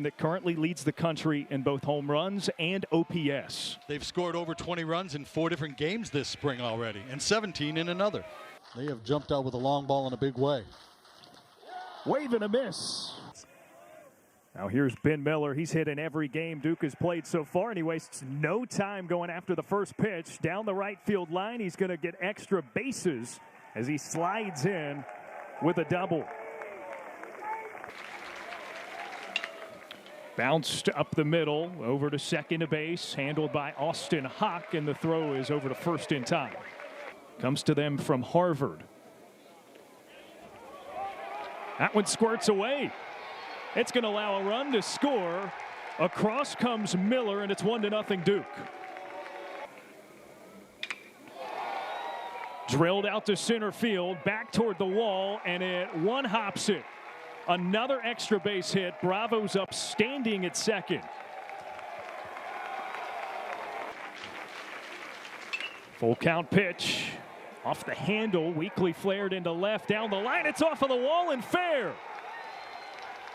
that currently leads the country in both home runs and OPS. They've scored over 20 runs in 4 different games this spring already, and 17 in another. They have jumped out with a long ball in a big way. Wave and a miss. Now here's Ben Miller. He's hit in every game Duke has played so far, and he wastes no time going after the first pitch. Down the right field line, he's going to get extra bases as he slides in with a double. Bounced up the middle, over to second base, handled by Austin Hawk, and the throw is over to first in time. Comes to them from Harvard. That one squirts away. It's going to allow a run to score. Across comes Miller, and it's 1-0 Duke. Drilled out to center field, back toward the wall, and it one-hops it. Another extra base hit. Bravo's up standing at second. Full count pitch. Off the handle, weakly flared into left, down the line. It's off of the wall and fair.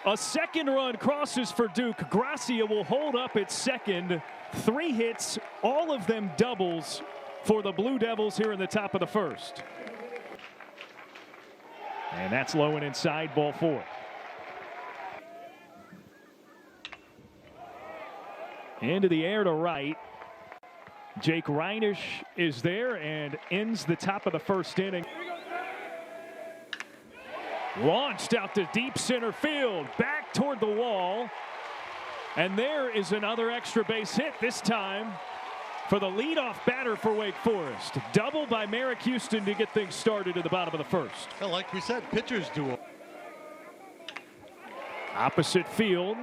A second run crosses for Duke. Gracia will hold up at second. 3 hits, all of them doubles for the Blue Devils here in the top of the first. And that's low and inside, ball 4. Into the air to right. Jake Reinisch is there and ends the top of the first inning. Launched out to deep center field, back toward the wall. And there is another extra base hit, this time for the leadoff batter for Wake Forest. Double by Merrick Houston to get things started at the bottom of the first. Well, like we said, pitchers duel. Opposite field.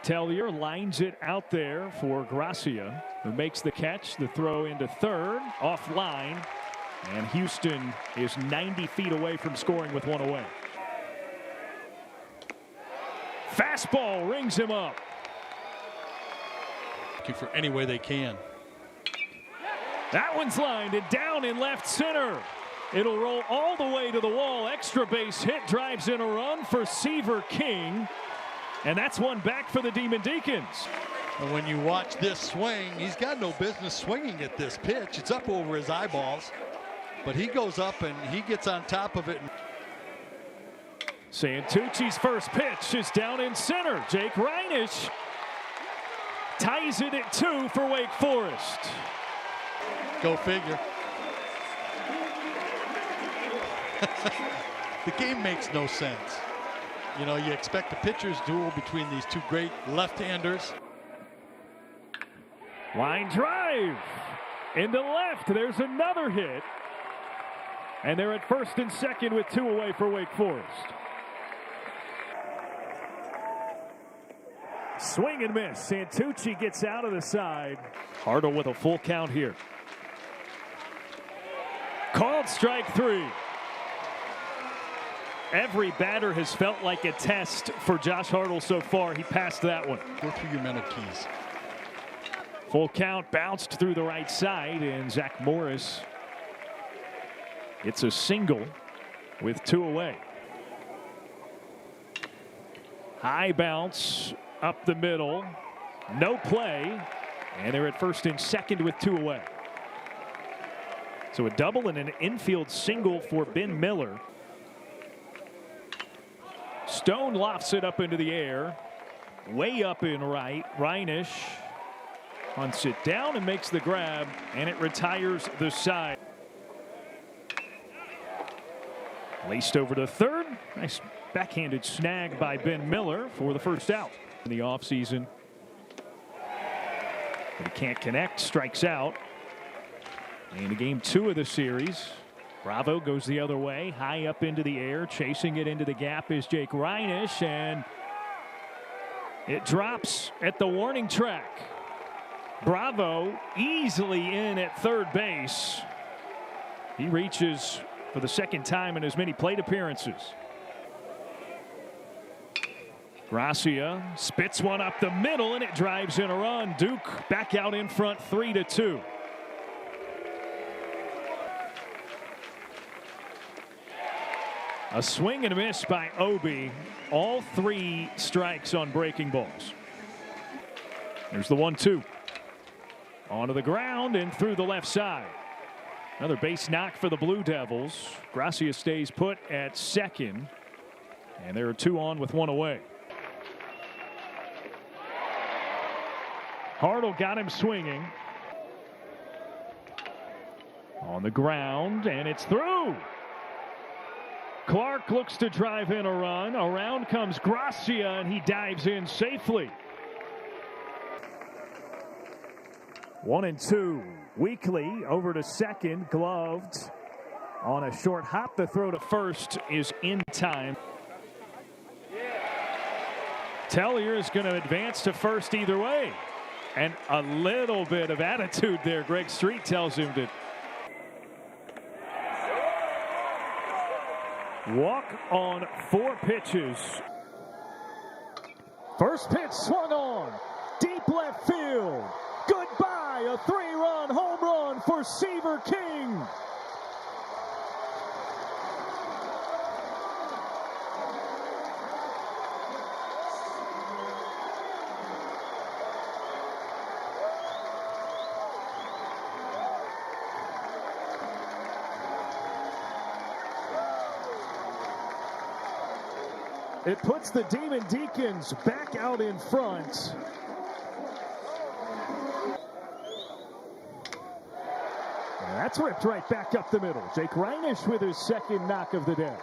Tellier lines it out there for Gracia, who makes the catch. The throw into third, offline, and Houston is 90 feet away from scoring with 1 away. Fastball rings him up. Looking for any way they can. That one's lined and down in left center. It'll roll all the way to the wall. Extra base hit, drives in a run for Seaver King. And that's one back for the Demon Deacons. And when you watch this swing, he's got no business swinging at this pitch. It's up over his eyeballs, but he goes up and he gets on top of it. Santucci's first pitch is down in center. Jake Reinisch ties it at 2 for Wake Forest. Go figure. The game makes no sense. You know, you expect a pitcher's duel between these two great left-handers. Line drive into left. There's another hit. And they're at first and second with 2 away for Wake Forest. Swing and miss. Santucci gets out of the side. Hartle with a full count here. Called strike 3. Every batter has felt like a test for Josh Hartle so far. He passed that one. Go through your mental keys. Full count, bounced through the right side, and Zach Morris gets a single with 2 away. High bounce up the middle. No play. And they're at first and second with 2 away. So a double and an infield single for Ben Miller. Stone lofts it up into the air. Way up in right. Reinisch hunts it down and makes the grab, and it retires the side. Laced over to third. Nice backhanded snag by Ben Miller for the first out in the offseason. But he can't connect, strikes out. And game 2 of the series. Bravo goes the other way, high up into the air, chasing it into the gap is Jake Reinisch, and it drops at the warning track. Bravo easily in at third base. He reaches for the second time in as many plate appearances. Gracia spits one up the middle, and it drives in a run. Duke back out in front 3-2. A swing and a miss by Obi. All 3 strikes on breaking balls. There's the 1-2. Onto the ground and through the left side. Another base knock for the Blue Devils. Gracia stays put at second. And there are 2 on with 1 away. Hartle got him swinging. On the ground, and it's through. Clark looks to drive in a run. Around comes Gracia, and he dives in safely. 1-2. Weekly over to second, gloved on a short hop. The throw to first is in time. Tellier is going to advance to first either way. And a little bit of attitude there. Greg Street tells him to walk on 4 pitches. First pitch swung on. Deep left field. Goodbye. A 3-run home run for Seaver King. It puts the Demon Deacons back out in front. And that's ripped right back up the middle. Jake Reinisch with his second knock of the day.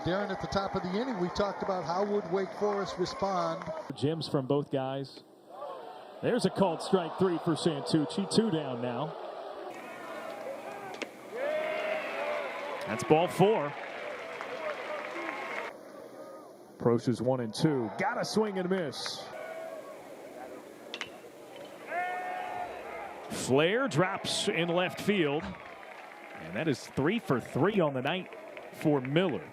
Darren, at the top of the inning, we talked about how would Wake Forest respond. Gems from both guys. There's a called strike 3 for Santucci. 2 down now. That's ball 4. Approaches 1-2. Got a swing and miss. Flair drops in left field. And that is 3 for 3 on the night for Miller.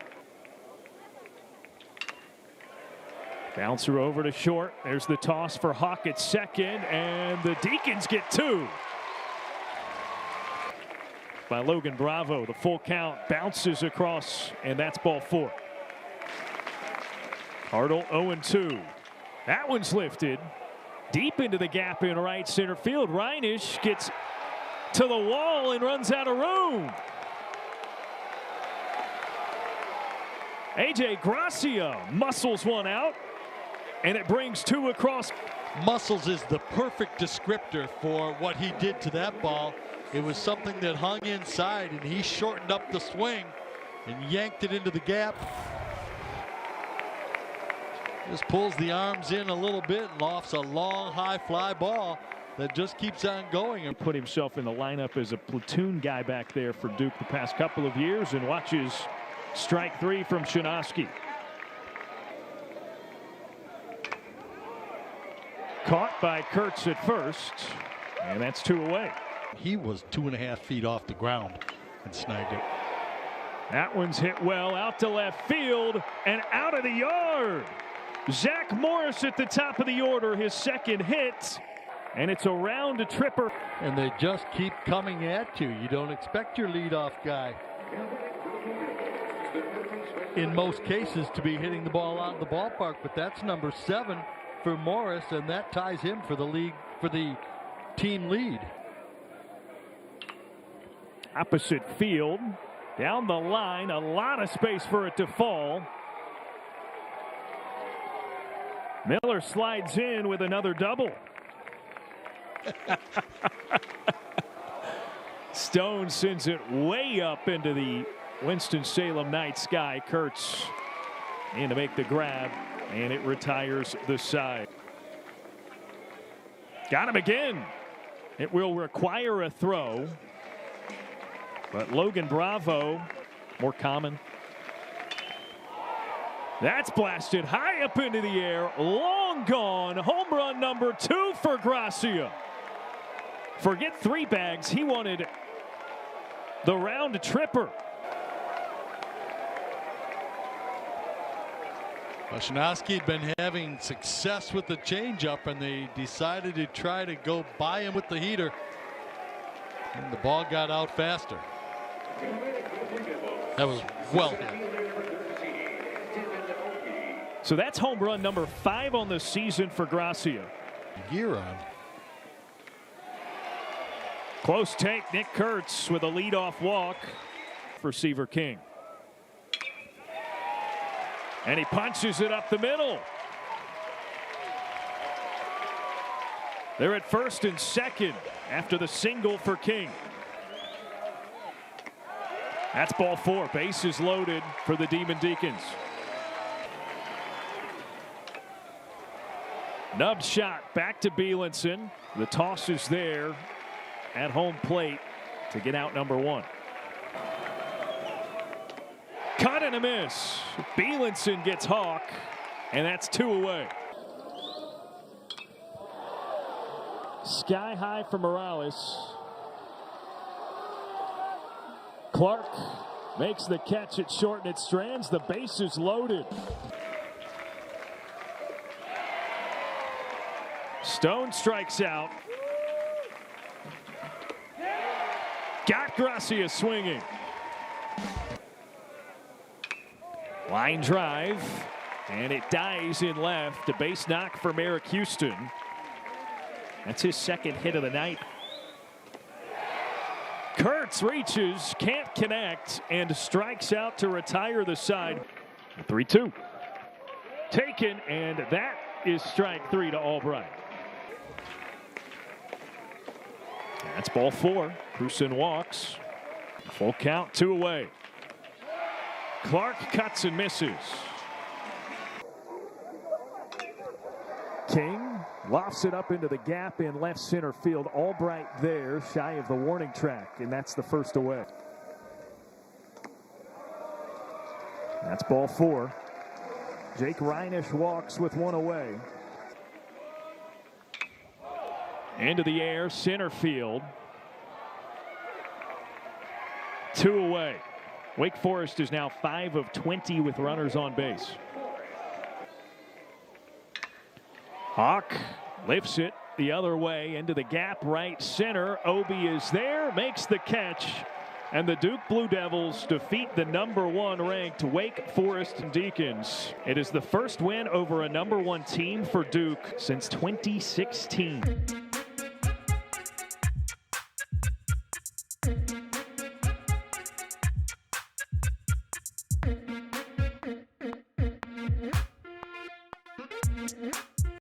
Bouncer over to short. There's the toss for Hawk at second. And the Deacons get 2. By Logan Bravo. The full count bounces across. And that's ball 4. Hartle 0-2. That one's lifted deep into the gap in right center field. Reinisch gets to the wall and runs out of room. AJ Gracia muscles one out, and it brings 2 across. Muscles is the perfect descriptor for what he did to that ball. It was something that hung inside, and he shortened up the swing and yanked it into the gap. Just pulls the arms in a little bit and lofts a long high fly ball that just keeps on going. And put himself in the lineup as a platoon guy back there for Duke the past couple of years, and watches strike 3 from Shinosky. Caught by Kurtz at first, and that's 2 away. He was 2.5 feet off the ground and snagged it. That one's hit well out to left field and out of the yard. Zach Morris at the top of the order, his second hit, and it's around a tripper. And they just keep coming at you. You don't expect your leadoff guy, in most cases, to be hitting the ball out of the ballpark, but that's number 7 for Morris, and that ties him for the league, for the team lead. Opposite field, down the line, a lot of space for it to fall. Miller slides in with another double. Stone sends it way up into the Winston-Salem night sky. Kurtz in to make the grab, and it retires the side. Got him again. It will require a throw, but Logan Bravo, more common. That's blasted high up into the air, long gone. Home run number 2 for Gracia. Forget 3 bags, he wanted the round tripper. Shinosky had been having success with the changeup, and they decided to try to go by him with the heater, and the ball got out faster. That was well hit. So that's home run number 5 on the season for Gracia. Gear on. Close take. Nick Kurtz with a leadoff walk for Seaver King. And he punches it up the middle. They're at first and second after the single for King. That's ball 4. Bases loaded for the Demon Deacons. Nub shot back to Bielenson. The toss is there at home plate to get out number 1. Cut and a miss. Bielenson gets Hawk, and that's 2 away. Sky high for Morales. Clark makes the catch at short, and it strands. The base is loaded. Stone strikes out. Got Gracia swinging. Line drive, and it dies in left. A base knock for Merrick Houston. That's his second hit of the night. Kurtz reaches, can't connect, and strikes out to retire the side. 3-2. Taken, and that is strike 3 to Albright. That's ball 4. Cruson walks. Full count, 2 away. Clark cuts and misses. King lofts it up into the gap in left center field. Albright there, shy of the warning track, and that's the first away. That's ball 4. Jake Reinisch walks with 1 away. Into the air, center field. 2 away. Wake Forest is now 5 of 20 with runners on base. Hawk lifts it the other way into the gap, right center. Obi is there, makes the catch, and the Duke Blue Devils defeat the #1 ranked Wake Forest Deacons. It is the first win over a #1 team for Duke since 2016.